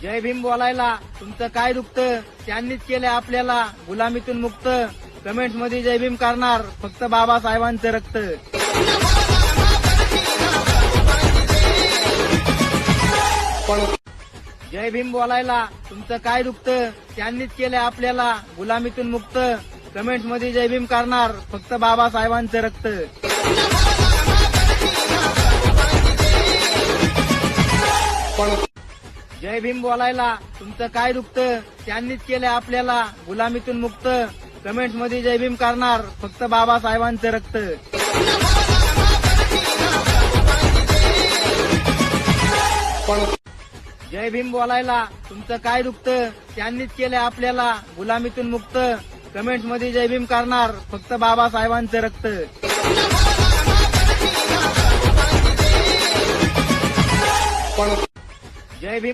जय भीम बोलायला तुमचं काय दुखतं, त्यांनीच केलं आपल्याला गुलामीतून मुक्त. कमेंट मध्ये जय भीम करणार फक्त बाबासाहेबांचं रक्त. जय भीम बोलायला तुमचं काय दुखतं, त्यांनीच केलं आपल्याला गुलामीतून मुक्त. कमेंट मध्ये जय भीम करणार फक्त बाबासाहेबांचं रक्त. जय भीम बोलायला तुमचं काय दुखतं, त्यांनीच केलं आपल्याला गुलामीतून मुक्त. कमेंट मध्ये जय भीम करणार फक्त बाबासाहेबांचं रक्त. जय भीम बोलायला तुमचं काय दुखतं, त्यांनीच केलं आपल्याला गुलामीतून मुक्त. कमेंट मध्ये जय भीम करणार फक्त बाबासाहेबांचं रक्त. जय भीम.